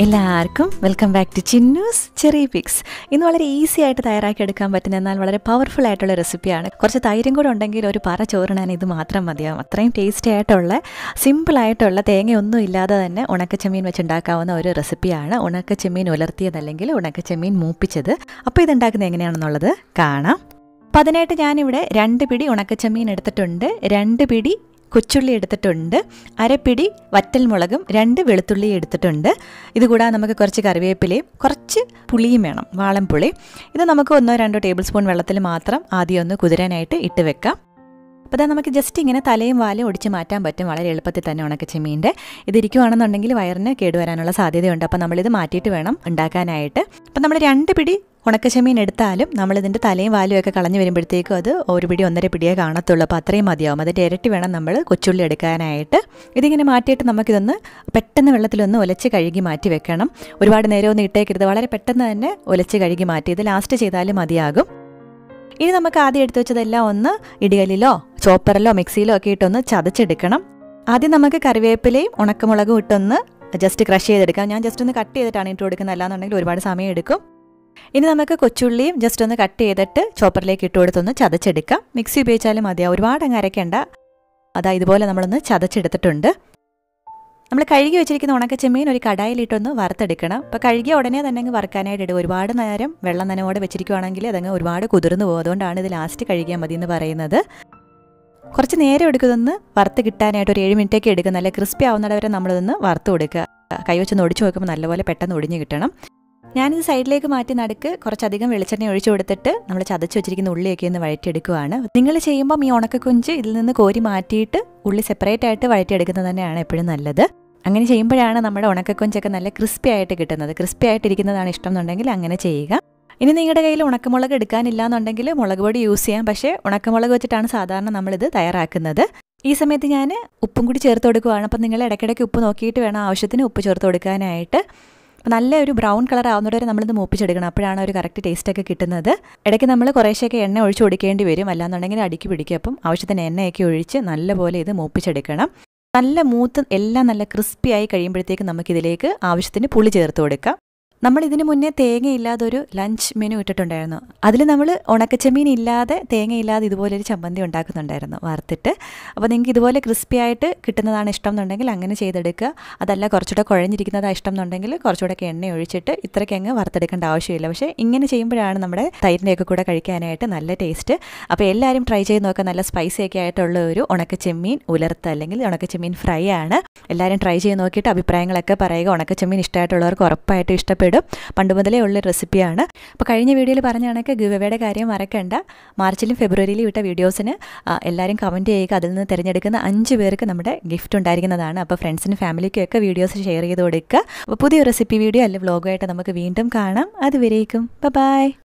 എല്ലാവർക്കും welcome back to Chinnus cherry picks. ഇന്ന് വളരെ ഈസി ആയിട്ട് തയ്യാറാക്കി എടുക്കാൻ പറ്റുന്ന എന്നാൽ വളരെ പവർഫുൾ ആയിട്ടുള്ള റെസിപ്പിയാണ്. കുറച്ച് തൈരും കൂടെ ഉണ്ടെങ്കിൽ ഒരു പറ ചോറിനാൻ ഇത് മാത്രം മതിയാവും. അത്രയും ടേസ്റ്റി ആയിട്ടുള്ള സിമ്പിളായിട്ടുള്ള തേങ്ങയൊന്നും ഇല്ലാതെ തന്നെ ഉണക്കച്ചെമ്മീൻ വെച്ചുണ്ടാക്കാവുന്ന ഒരു റെസിപ്പിയാണ്. ഉണക്കച്ചെമ്മീൻ ഉലർത്തിയതല്ലെങ്കിൽ ഉണക്കച്ചെമ്മീൻ മൂപ്പിച്ചത്. അപ്പോൾ ഇതുണ്ടാക്കുന്നത് എങ്ങനെയാണെന്നുള്ളത് കാണാം. അപ്പോൾ അതിനായിട്ട് ഞാനിവിടെ 2 പിടി ഉണക്കച്ചെമ്മീൻ എടുത്തിട്ടുണ്ട്, 2 പിടി കൊച്ചുള്ളി എടുത്തിട്ടുണ്ട്, അരപ്പിടി വറ്റൽമുളകും 2 വെളുത്തുള്ളി എടുത്തിട്ടുണ്ട്. ഇതുകൂടാതെ നമുക്ക് കുറച്ച് കറിവേപ്പിലയും കുറച്ച് പുളിയും വേണം, വാളൻപുളി. ഇത് നമുക്ക് 1-2 ടേബിൾ സ്പൂൺ വെള്ളത്തിൽ മാത്രം ആദ്യം ഒന്ന് കുതിരാനായിട്ട് ഇട്ട് വെക്കാം. അപ്പോൾ അതാ നമുക്ക് ജസ്റ്റ് ഇങ്ങനെ തലയും വാലും ഒടിച്ച് മാറ്റാൻ പറ്റും വളരെ എളുപ്പത്തിൽ തന്നെ ഉണക്കച്ചെമ്മീൻ്റെ. ഇതിരിക്കുവാണെന്നുണ്ടെങ്കിൽ വയറിന് കേടുവരാനുള്ള സാധ്യതയുണ്ട്. അപ്പോൾ നമ്മളിത് മാറ്റിയിട്ട് വേണം ഉണ്ടാക്കാനായിട്ട്. അപ്പോൾ നമ്മൾ 2 പിടി ഉണക്കച്ചെമ്മീൻ എടുത്താലും നമ്മളിതിൻ്റെ തലയും വാലും ഒക്കെ കളഞ്ഞ് വരുമ്പോഴത്തേക്കും അത് 1 പിടി 1.5 പിടിയേ കാണത്തുള്ളൂ. അപ്പോൾ അത്രയും മതിയാവും. അതിൻ്റെ ഇരട്ടി വേണം നമ്മൾ കൊച്ചുള്ളി എടുക്കാനായിട്ട്. ഇതിങ്ങനെ മാറ്റിയിട്ട് നമുക്കിതൊന്ന് പെട്ടെന്ന് വെള്ളത്തിലൊന്ന് ഒലച്ച് കഴുകി മാറ്റി വെക്കണം. ഒരുപാട് നേരമൊന്നും ഇട്ടേക്കരുത്, വളരെ പെട്ടെന്ന് തന്നെ ഒലച്ച് കഴുകി മാറ്റി ഇത് ലാസ്റ്റ് ചെയ്താലും മതിയാകും. ഇനി നമുക്ക് ആദ്യം എടുത്തു വെച്ചതെല്ലാം ഒന്ന് ഇടികല്ലിലോ ചോപ്പറിലോ മിക്സിയിലോ ഒക്കെ ഇട്ടൊന്ന് ചതച്ചെടുക്കണം. ആദ്യം നമുക്ക് കറിവേപ്പിലയും ഉണക്കമുളകും ഇട്ടൊന്ന് ജസ്റ്റ് ക്രഷ് ചെയ്തെടുക്കാം. ഞാൻ ജസ്റ്റ് ഒന്ന് കട്ട് ചെയ്തിട്ടാണ് ഇട്ട് കൊടുക്കുന്നത്, അല്ലാന്നുണ്ടെങ്കിൽ ഒരുപാട് സമയം എടുക്കും. ഇനി നമുക്ക് കൊച്ചുള്ളിയും ജസ്റ്റ് ഒന്ന് കട്ട് ചെയ്തിട്ട് ചോപ്പറിലേക്ക് ഇട്ട് കൊടുത്തൊന്ന് ചതച്ചെടുക്കാം. മിക്സി ഉപയോഗിച്ചാലും മതിയാവും, ഒരുപാട് അങ്ങ് അരയ്ക്കേണ്ട. അതാ ഇതുപോലെ നമ്മളൊന്ന് ചതച്ചെടുത്തിട്ടുണ്ട്. നമ്മൾ കഴുകി വെച്ചിരിക്കുന്ന ഉണക്കച്ചെമ്മീൻ ഒരു കടായിലിട്ടൊന്ന് വറുത്തെടുക്കണം. അപ്പോൾ കഴുകിയ ഉടനെ തന്നെ അങ്ങ് വറുക്കാനായിട്ട് ഇടുക. ഒരുപാട് നേരം വെള്ളം നനവോടെ വെച്ചിരിക്കുകയാണെങ്കിൽ അതങ്ങ് ഒരുപാട് കുതിർന്നു പോകും. അതുകൊണ്ടാണ് ഇത് ലാസ്റ്റ് കഴുകിയാൽ മതി എന്ന് പറയുന്നത്. കുറച്ച് നേരം എടുക്കുന്നതൊന്ന് വറുത്ത് കിട്ടാനായിട്ട് ഒരു 7 മിനിറ്റൊക്കെ എടുക്കും. നല്ല ക്രിസ്പി ആവുന്നിടവരെ നമ്മളിതൊന്ന് വറുത്ത് കൊടുക്കുക. കൈവച്ചൊന്ന് ഒടിച്ച് നോക്കുമ്പോൾ നല്ലപോലെ പെട്ടെന്ന് ഒടിഞ്ഞ് കിട്ടണം. ഞാനിത് സൈഡിലേക്ക് മാറ്റി നടുക്ക് കുറച്ചധികം വെളിച്ചെണ്ണ ഒഴിച്ചു കൊടുത്തിട്ട് നമ്മൾ ചതച്ച് വെച്ചിരിക്കുന്ന ഉള്ളിയൊക്കെ ഒന്ന് വഴറ്റിയെടുക്കുകയാണ്. നിങ്ങൾ ചെയ്യുമ്പം ഈ ഉണക്കക്കൊഞ്ച് ഇതിൽ നിന്ന് കോരി മാറ്റിയിട്ട് ഉള്ളി സെപ്പറേറ്റ് ആയിട്ട് വഴറ്റിയെടുക്കുന്നത് തന്നെയാണ് എപ്പോഴും നല്ലത്. അങ്ങനെ ചെയ്യുമ്പോഴാണ് നമ്മുടെ ഉണക്കക്കൊഞ്ചൊക്കെ നല്ല ക്രിസ്പി ആയിട്ട് കിട്ടുന്നത്. ക്രിസ്പി ആയിട്ടിരിക്കുന്നതാണ് ഇഷ്ടം എന്നുണ്ടെങ്കിൽ അങ്ങനെ ചെയ്യുക. ഇനി നിങ്ങളുടെ കയ്യിൽ ഉണക്കമുളക് എടുക്കാനില്ല എന്നുണ്ടെങ്കിൽ മുളക് പൊടി യൂസ് ചെയ്യാം. പക്ഷേ ഉണക്കമുളക് വെച്ചിട്ടാണ് സാധാരണ നമ്മളിത് തയ്യാറാക്കുന്നത്. ഈ സമയത്ത് ഞാൻ ഉപ്പും കൂടി ചേർത്ത് കൊടുക്കുകയാണ്. അപ്പം നിങ്ങൾ ഇടയ്ക്കിടയ്ക്ക് ഉപ്പ് നോക്കിയിട്ട് വേണം ആവശ്യത്തിന് ഉപ്പ് ചേർത്ത് കൊടുക്കാനായിട്ട്. നല്ല ഒരു ബ്രൗൺ കളർ ആവുന്നവരെ നമ്മളിത് മൂപ്പിച്ചെടുക്കണം. അപ്പോഴാണ് ഒരു കറക്റ്റ് ടേസ്റ്റൊക്കെ കിട്ടുന്നത്. ഇടയ്ക്ക് നമ്മൾ കുറേശ്ശൊക്കെ എണ്ണ ഒഴിച്ച് കൊടുക്കേണ്ടി വരും, അല്ലാന്നുണ്ടെങ്കിൽ അടിക്ക് പിടിക്കും. അപ്പം ആവശ്യത്തിന് എണ്ണയൊക്കെ ഒഴിച്ച് നല്ലപോലെ ഇത് മൂപ്പിച്ചെടുക്കണം. നല്ല മൂത്ത് എല്ലാം നല്ല ക്രിസ്പി ആയി കഴിയുമ്പോഴത്തേക്ക് നമുക്കിതിലേക്ക് ആവശ്യത്തിന് പുളി ചേർത്ത് കൊടുക്കാം. നമ്മൾ ഇതിന് മുന്നേ തേങ്ങയില്ലാതെ ഒരു ലഞ്ച് മെനു ഇട്ടിട്ടുണ്ടായിരുന്നു. അതിൽ നമ്മൾ ഉണക്കച്ചെമ്മീൻ ഇല്ലാതെ തേങ്ങയില്ലാതെ ഇതുപോലൊരു ചമ്മന്തി ഉണ്ടാക്കുന്നുണ്ടായിരുന്നു വറുത്തിട്ട്. അപ്പോൾ നിങ്ങൾക്ക് ഇതുപോലെ ക്രിസ്പി ആയിട്ട് കിട്ടുന്നതാണ് ഇഷ്ടം എന്നുണ്ടെങ്കിൽ അങ്ങനെ ചെയ്തെടുക്കുക. അതല്ല കുറച്ചുകൂടെ കുഴഞ്ഞിരിക്കുന്നതാണ് ഇഷ്ടം എന്നുണ്ടെങ്കിൽ കുറച്ചുകൂടെയൊക്കെ എണ്ണ ഒഴിച്ചിട്ട് ഇത്രയ്ക്ക് അങ്ങ് വറുത്തെടുക്കേണ്ട ആവശ്യമില്ല. പക്ഷേ ഇങ്ങനെ ചെയ്യുമ്പോഴാണ് നമ്മുടെ തൈരിൻ്റെയൊക്കെ കൂടെ കഴിക്കാനായിട്ട് നല്ല ടേസ്റ്റ്. അപ്പോൾ എല്ലാവരും ട്രൈ ചെയ്ത് നോക്കുക. നല്ല സ്പൈസി ഒക്കെ ആയിട്ടുള്ള ഒരു ഉണക്കച്ചെമ്മീൻ ഉലർത്ത അല്ലെങ്കിൽ ഉണക്കച്ചെമ്മീൻ ഫ്രൈ ആണ്. എല്ലാവരും ട്രൈ ചെയ്ത് നോക്കിയിട്ട് അഭിപ്രായങ്ങളൊക്കെ പറയുക. ഉണക്കച്ചെമ്മീൻ ഇഷ്ടമായിട്ടുള്ളവർക്ക് ഉറപ്പായിട്ടും ഇഷ്ടപ്പെടും. പണ്ട് മുതലേ ഉള്ള റെസിപ്പിയാണ്. അപ്പോൾ കഴിഞ്ഞ വീഡിയോയിൽ പറഞ്ഞ കണക്ക് ഗിവ് അവേയുടെ കാര്യം മറക്കണ്ട. മാർച്ചിലും ഫെബ്രുവരിയിലും ഇട്ട വീഡിയോസിന് എല്ലാവരും കമൻറ്റ് ചെയ്യുക. അതിൽ നിന്ന് തിരഞ്ഞെടുക്കുന്ന 5 പേർക്ക് നമ്മുടെ ഗിഫ്റ്റ് ഉണ്ടായിരിക്കുന്നതാണ്. അപ്പോൾ ഫ്രണ്ട്സിനും ഫാമിലിക്കും ഒക്കെ വീഡിയോസ് ഷെയർ ചെയ്ത് കൊടുക്കുക. അപ്പോൾ പുതിയ റെസിപ്പി വീഡിയോ അല്ലെങ്കിൽ വ്ലോഗായിട്ട് നമുക്ക് വീണ്ടും കാണാം. അതുവരേക്കും ബൈ.